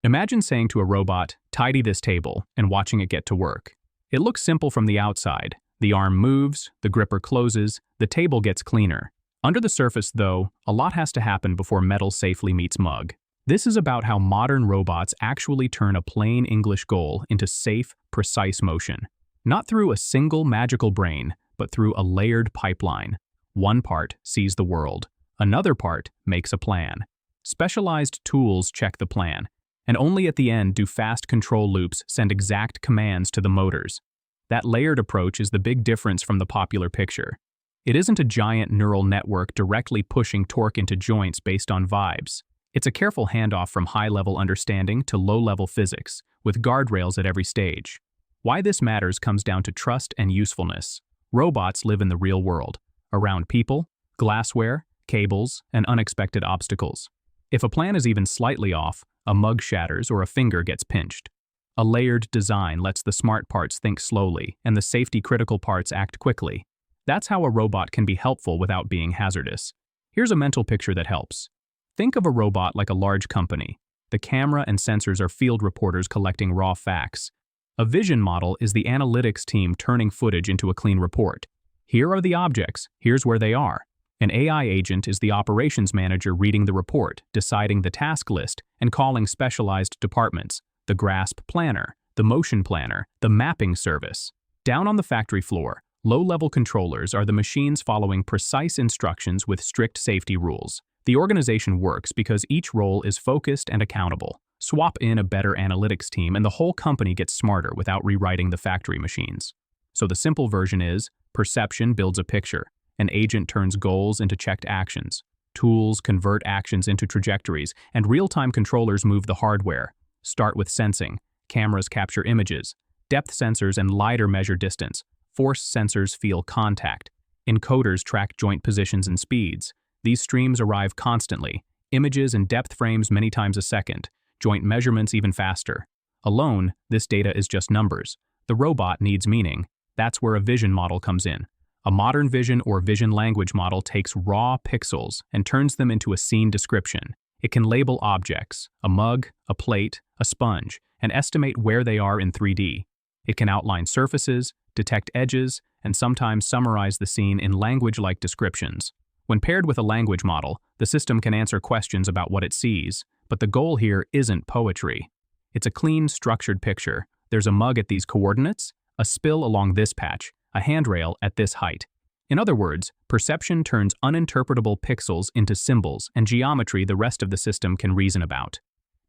Imagine saying to a robot, "Tidy this table," and watching it get to work. It looks simple from the outside. The arm moves, the gripper closes, the table gets cleaner. Under the surface, though, a lot has to happen before metal safely meets mug. This is about how modern robots actually turn a plain English goal into safe, precise motion. Not through a single magical brain, but through a layered pipeline. One part sees the world. Another part makes a plan. Specialized tools check the plan, and only at the end do fast control loops send exact commands to the motors. That layered approach is the big difference from the popular picture. It isn't a giant neural network directly pushing torque into joints based on vibes. It's a careful handoff from high-level understanding to low-level physics, with guardrails at every stage. Why this matters comes down to trust and usefulness. Robots live in the real world, around people, glassware, cables, and unexpected obstacles. If a plan is even slightly off, a mug shatters or a finger gets pinched. A layered design lets the smart parts think slowly and the safety-critical parts act quickly. That's how a robot can be helpful without being hazardous. Here's a mental picture that helps. Think of a robot like a large company. The camera and sensors are field reporters collecting raw facts. A vision model is the analytics team turning footage into a clean report. Here are the objects, here's where they are. An AI agent is the operations manager reading the report, deciding the task list, and calling specialized departments, the grasp planner, the motion planner, the mapping service. Down on the factory floor, low-level controllers are the machines following precise instructions with strict safety rules. The organization works because each role is focused and accountable. Swap in a better analytics team and the whole company gets smarter without rewriting the factory machines. So the simple version is, perception builds a picture. An agent turns goals into checked actions. Tools convert actions into trajectories, and real-time controllers move the hardware. Start with sensing. Cameras capture images. Depth sensors and lidar measure distance. Force sensors feel contact. Encoders track joint positions and speeds. These streams arrive constantly. Images and depth frames many times a second. Joint measurements even faster. Alone, this data is just numbers. The robot needs meaning. That's where a vision model comes in. A modern vision or vision language model takes raw pixels and turns them into a scene description. It can label objects, a mug, a plate, a sponge, and estimate where they are in 3D. It can outline surfaces, detect edges, and sometimes summarize the scene in language-like descriptions. When paired with a language model, the system can answer questions about what it sees, but the goal here isn't poetry. It's a clean, structured picture. There's a mug at these coordinates, a spill along this patch, a handrail at this height. In other words, perception turns uninterpretable pixels into symbols and geometry the rest of the system can reason about.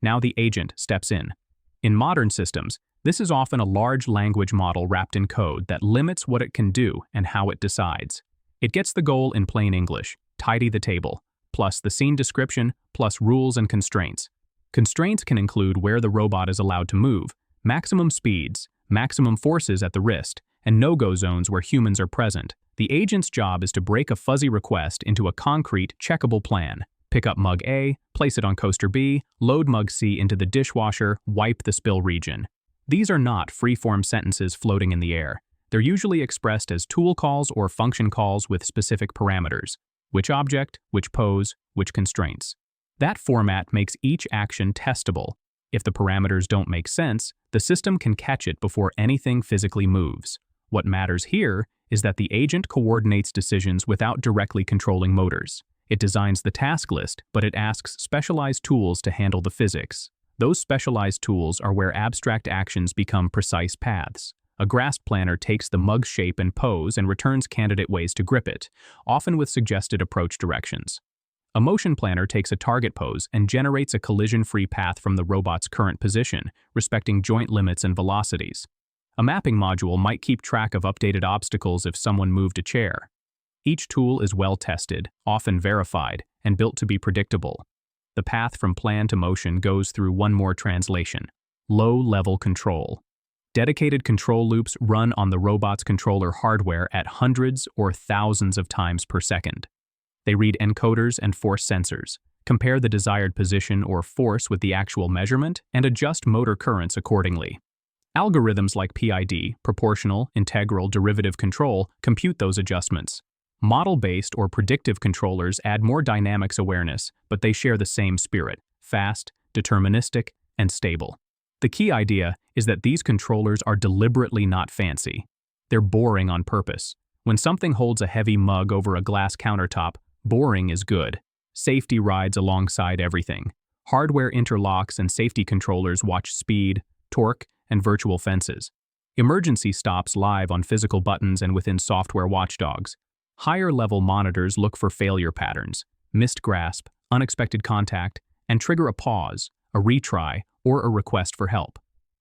Now the agent steps in. In modern systems, this is often a large language model wrapped in code that limits what it can do and how it decides. It gets the goal in plain English, tidy the table, plus the scene description, plus rules and constraints. Constraints can include where the robot is allowed to move, maximum speeds, maximum forces at the wrist, and no-go zones where humans are present. The agent's job is to break a fuzzy request into a concrete, checkable plan. Pick up mug A, place it on coaster B, load mug C into the dishwasher, wipe the spill region. These are not free-form sentences floating in the air. They're usually expressed as tool calls or function calls with specific parameters. Which object, which pose, which constraints. That format makes each action testable. If the parameters don't make sense, the system can catch it before anything physically moves. What matters here is that the agent coordinates decisions without directly controlling motors. It designs the task list, but it asks specialized tools to handle the physics. Those specialized tools are where abstract actions become precise paths. A grasp planner takes the mug's shape and pose and returns candidate ways to grip it, often with suggested approach directions. A motion planner takes a target pose and generates a collision-free path from the robot's current position, respecting joint limits and velocities. A mapping module might keep track of updated obstacles if someone moved a chair. Each tool is well-tested, often verified, and built to be predictable. The path from plan to motion goes through one more translation: low-level control. Dedicated control loops run on the robot's controller hardware at hundreds or thousands of times per second. They read encoders and force sensors, compare the desired position or force with the actual measurement, and adjust motor currents accordingly. Algorithms like PID, proportional, integral, derivative control, compute those adjustments. Model-based or predictive controllers add more dynamics awareness, but they share the same spirit: fast, deterministic, and stable. The key idea is that these controllers are deliberately not fancy. They're boring on purpose. When something holds a heavy mug over a glass countertop, boring is good. Safety rides alongside everything. Hardware interlocks and safety controllers watch speed, torque, and virtual fences. Emergency stops live on physical buttons and within software watchdogs. Higher-level monitors look for failure patterns, missed grasp, unexpected contact, and trigger a pause, a retry, or a request for help.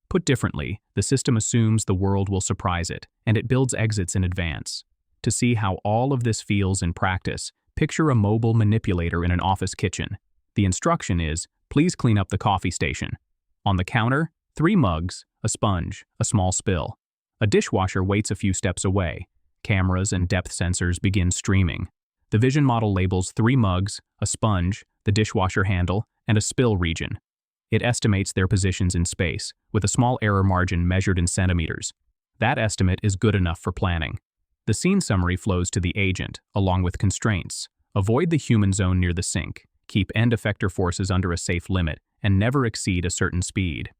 Put differently, the system assumes the world will surprise it, and it builds exits in advance. To see how all of this feels in practice, picture a mobile manipulator in an office kitchen. The instruction is, please clean up the coffee station. On the counter, 3 mugs, a sponge, a small spill. A dishwasher waits a few steps away. Cameras and depth sensors begin streaming. The vision model labels 3 mugs, a sponge, the dishwasher handle, and a spill region. It estimates their positions in space, with a small error margin measured in centimeters. That estimate is good enough for planning. The scene summary flows to the agent, along with constraints. Avoid the human zone near the sink, keep end effector forces under a safe limit, and never exceed a certain speed.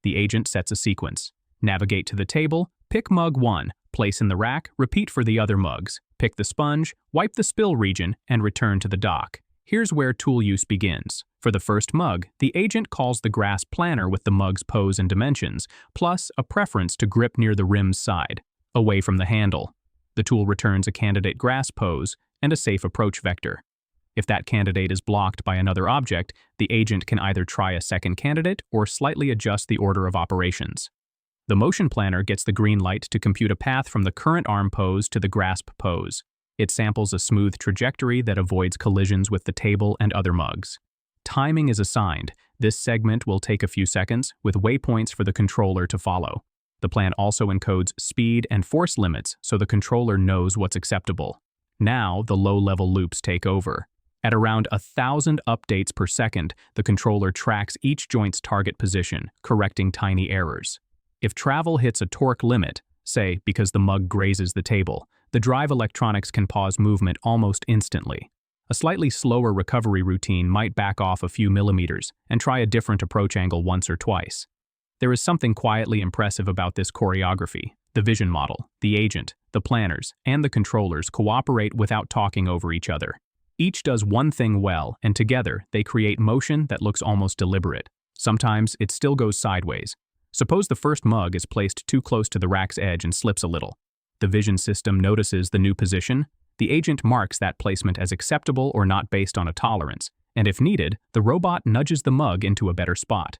The agent sets a sequence. Navigate to the table, pick mug 1, place in the rack, repeat for the other mugs. Pick the sponge, wipe the spill region, and return to the dock. Here's where tool use begins. For the first mug, the agent calls the grasp planner with the mug's pose and dimensions, plus a preference to grip near the rim's side, away from the handle. The tool returns a candidate grasp pose and a safe approach vector. If that candidate is blocked by another object, the agent can either try a second candidate or slightly adjust the order of operations. The motion planner gets the green light to compute a path from the current arm pose to the grasp pose. It samples a smooth trajectory that avoids collisions with the table and other mugs. Timing is assigned. This segment will take a few seconds, with waypoints for the controller to follow. The plan also encodes speed and force limits so the controller knows what's acceptable. Now, the low-level loops take over. At around 1,000 updates per second, the controller tracks each joint's target position, correcting tiny errors. If travel hits a torque limit, say because the mug grazes the table, the drive electronics can pause movement almost instantly. A slightly slower recovery routine might back off a few millimeters and try a different approach angle once or twice. There is something quietly impressive about this choreography. The vision model, the agent, the planners, and the controllers cooperate without talking over each other. Each does one thing well, and together they create motion that looks almost deliberate. Sometimes it still goes sideways. Suppose the first mug is placed too close to the rack's edge and slips a little. The vision system notices the new position. The agent marks that placement as acceptable or not based on a tolerance, and if needed, the robot nudges the mug into a better spot.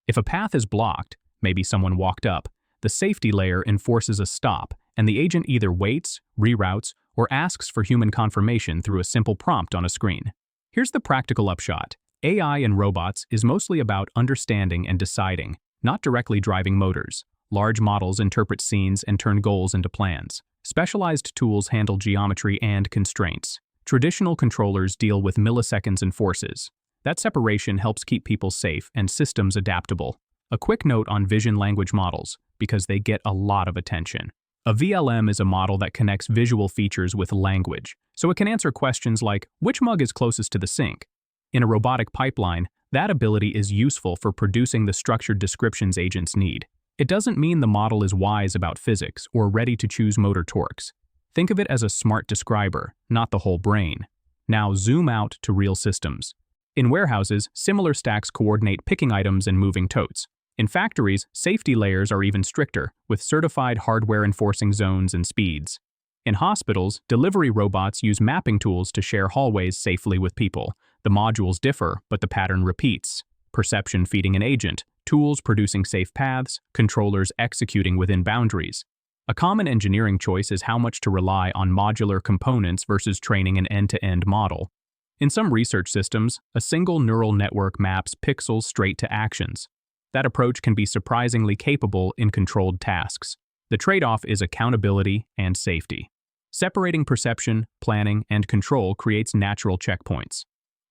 If a path is blocked, maybe someone walked up, the safety layer enforces a stop, and the agent either waits, reroutes, or asks for human confirmation through a simple prompt on a screen. Here's the practical upshot. AI in robots is mostly about understanding and deciding, not directly driving motors. Large models interpret scenes and turn goals into plans. Specialized tools handle geometry and constraints. Traditional controllers deal with milliseconds and forces. That separation helps keep people safe and systems adaptable. A quick note on vision language models, because they get a lot of attention. A VLM is a model that connects visual features with language, so it can answer questions like, which mug is closest to the sink? In a robotic pipeline, that ability is useful for producing the structured descriptions agents need. It doesn't mean the model is wise about physics or ready to choose motor torques. Think of it as a smart describer, not the whole brain. Now zoom out to real systems. In warehouses, similar stacks coordinate picking items and moving totes. In factories, safety layers are even stricter, with certified hardware enforcing zones and speeds. In hospitals, delivery robots use mapping tools to share hallways safely with people. The modules differ, but the pattern repeats. Perception feeding an agent, tools producing safe paths, controllers executing within boundaries. A common engineering choice is how much to rely on modular components versus training an end-to-end model. In some research systems, a single neural network maps pixels straight to actions. That approach can be surprisingly capable in controlled tasks. The trade-off is accountability and safety. Separating perception, planning, and control creates natural checkpoints.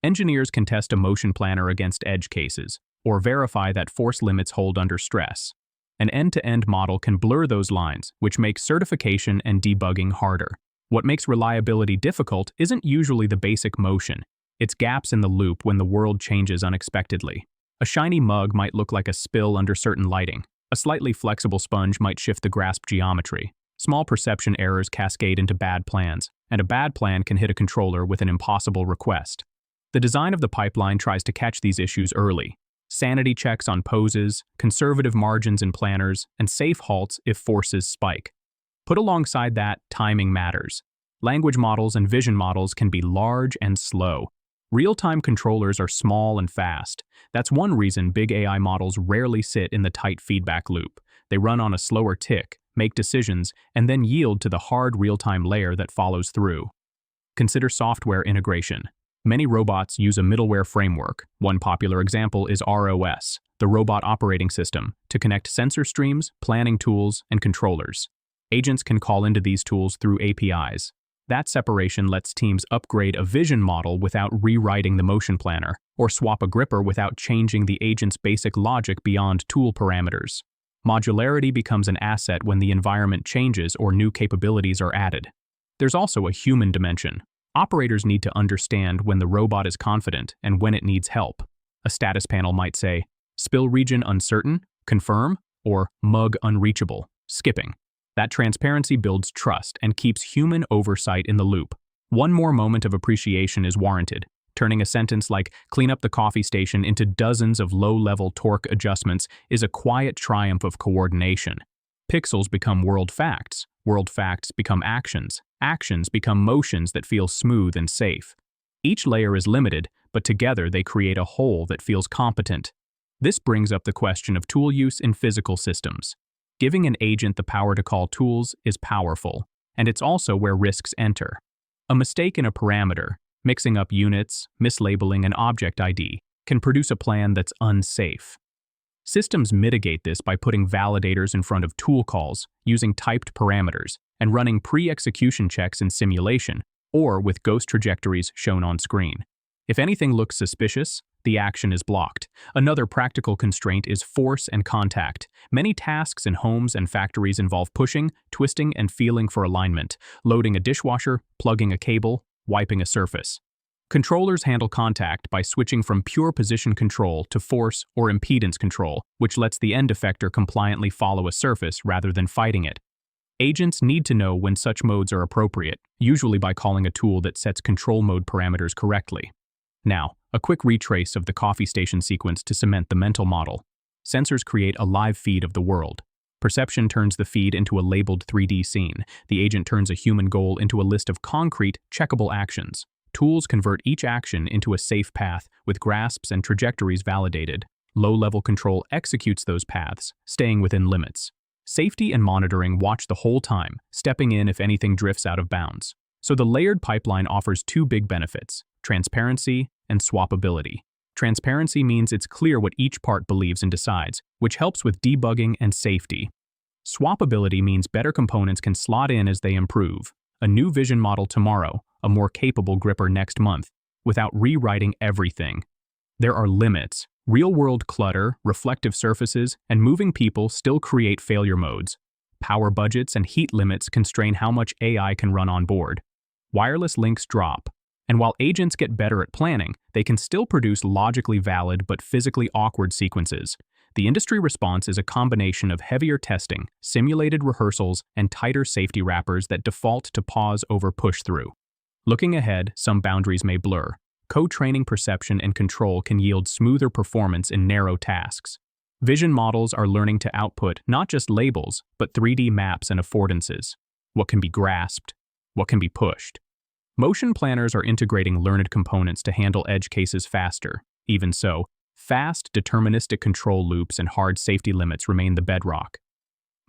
Engineers can test a motion planner against edge cases, or verify that force limits hold under stress. An end-to-end model can blur those lines, which makes certification and debugging harder. What makes reliability difficult isn't usually the basic motion. It's gaps in the loop when the world changes unexpectedly. A shiny mug might look like a spill under certain lighting. A slightly flexible sponge might shift the grasp geometry. Small perception errors cascade into bad plans, and a bad plan can hit a controller with an impossible request. The design of the pipeline tries to catch these issues early. Sanity checks on poses, conservative margins in planners, and safe halts if forces spike. Put alongside that, timing matters. Language models and vision models can be large and slow. Real-time controllers are small and fast. That's one reason big AI models rarely sit in the tight feedback loop. They run on a slower tick, make decisions, and then yield to the hard real-time layer that follows through. Consider software integration. Many robots use a middleware framework. One popular example is ROS, the Robot Operating System, to connect sensor streams, planning tools, and controllers. Agents can call into these tools through APIs. That separation lets teams upgrade a vision model without rewriting the motion planner, or swap a gripper without changing the agent's basic logic beyond tool parameters. Modularity becomes an asset when the environment changes or new capabilities are added. There's also a human dimension. Operators need to understand when the robot is confident and when it needs help. A status panel might say, spill region uncertain, confirm, or mug unreachable, skipping. That transparency builds trust and keeps human oversight in the loop. One more moment of appreciation is warranted. Turning a sentence like clean up the coffee station into dozens of low-level torque adjustments is a quiet triumph of coordination. Pixels become world facts become actions, actions become motions that feel smooth and safe. Each layer is limited, but together they create a whole that feels competent. This brings up the question of tool use in physical systems. Giving an agent the power to call tools is powerful, and it's also where risks enter. A mistake in a parameter, mixing up units, mislabeling an object ID, can produce a plan that's unsafe. Systems mitigate this by putting validators in front of tool calls, using typed parameters, and running pre-execution checks in simulation, or with ghost trajectories shown on screen. If anything looks suspicious, the action is blocked. Another practical constraint is force and contact. Many tasks in homes and factories involve pushing, twisting, and feeling for alignment, loading a dishwasher, plugging a cable, wiping a surface. Controllers handle contact by switching from pure position control to force or impedance control, which lets the end effector compliantly follow a surface rather than fighting it. Agents need to know when such modes are appropriate, usually by calling a tool that sets control mode parameters correctly. Now, a quick retrace of the coffee station sequence to cement the mental model. Sensors create a live feed of the world. Perception turns the feed into a labeled 3D scene. The agent turns a human goal into a list of concrete, checkable actions. Tools convert each action into a safe path with grasps and trajectories validated. Low-level control executes those paths, staying within limits. Safety and monitoring watch the whole time, stepping in if anything drifts out of bounds. So the layered pipeline offers two big benefits: transparency and swappability. Transparency means it's clear what each part believes and decides, which helps with debugging and safety. Swappability means better components can slot in as they improve. A new vision model tomorrow, a more capable gripper next month, without rewriting everything. There are limits. Real-world clutter, reflective surfaces, and moving people still create failure modes. Power budgets and heat limits constrain how much AI can run on board. Wireless links drop. And while agents get better at planning, they can still produce logically valid but physically awkward sequences. The industry response is a combination of heavier testing, simulated rehearsals, and tighter safety wrappers that default to pause over push-through. Looking ahead, some boundaries may blur. Co-training perception and control can yield smoother performance in narrow tasks. Vision models are learning to output not just labels, but 3D maps and affordances. What can be grasped? What can be pushed? Motion planners are integrating learned components to handle edge cases faster. Even so, fast, deterministic control loops and hard safety limits remain the bedrock.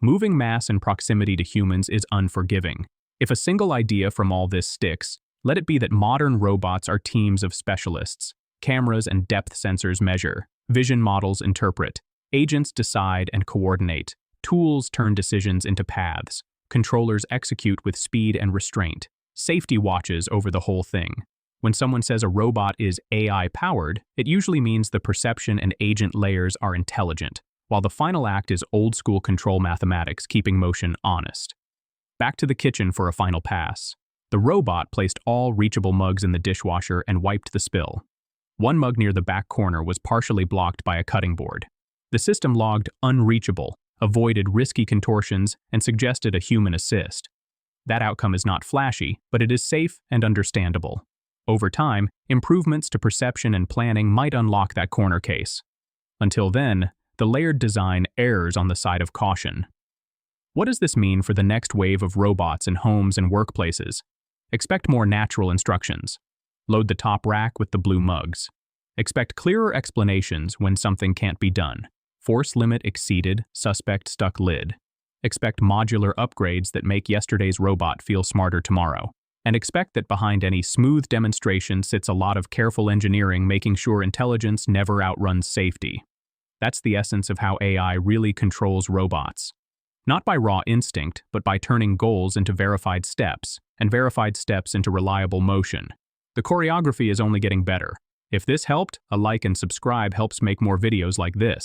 Moving mass and proximity to humans is unforgiving. If a single idea from all this sticks, let it be that modern robots are teams of specialists. Cameras and depth sensors measure. Vision models interpret. Agents decide and coordinate. Tools turn decisions into paths. Controllers execute with speed and restraint. Safety watches over the whole thing. When someone says a robot is AI-powered, it usually means the perception and agent layers are intelligent, while the final act is old-school control mathematics keeping motion honest. Back to the kitchen for a final pass. The robot placed all reachable mugs in the dishwasher and wiped the spill. One mug near the back corner was partially blocked by a cutting board. The system logged unreachable, avoided risky contortions, and suggested a human assist. That outcome is not flashy, but it is safe and understandable. Over time, improvements to perception and planning might unlock that corner case. Until then, the layered design errs on the side of caution. What does this mean for the next wave of robots in homes and workplaces? Expect more natural instructions. Load the top rack with the blue mugs. Expect clearer explanations when something can't be done. Force limit exceeded, suspect stuck lid. Expect modular upgrades that make yesterday's robot feel smarter tomorrow. And expect that behind any smooth demonstration sits a lot of careful engineering making sure intelligence never outruns safety. That's the essence of how AI really controls robots. Not by raw instinct, but by turning goals into verified steps, and verified steps into reliable motion. The choreography is only getting better. If this helped, a like and subscribe helps make more videos like this.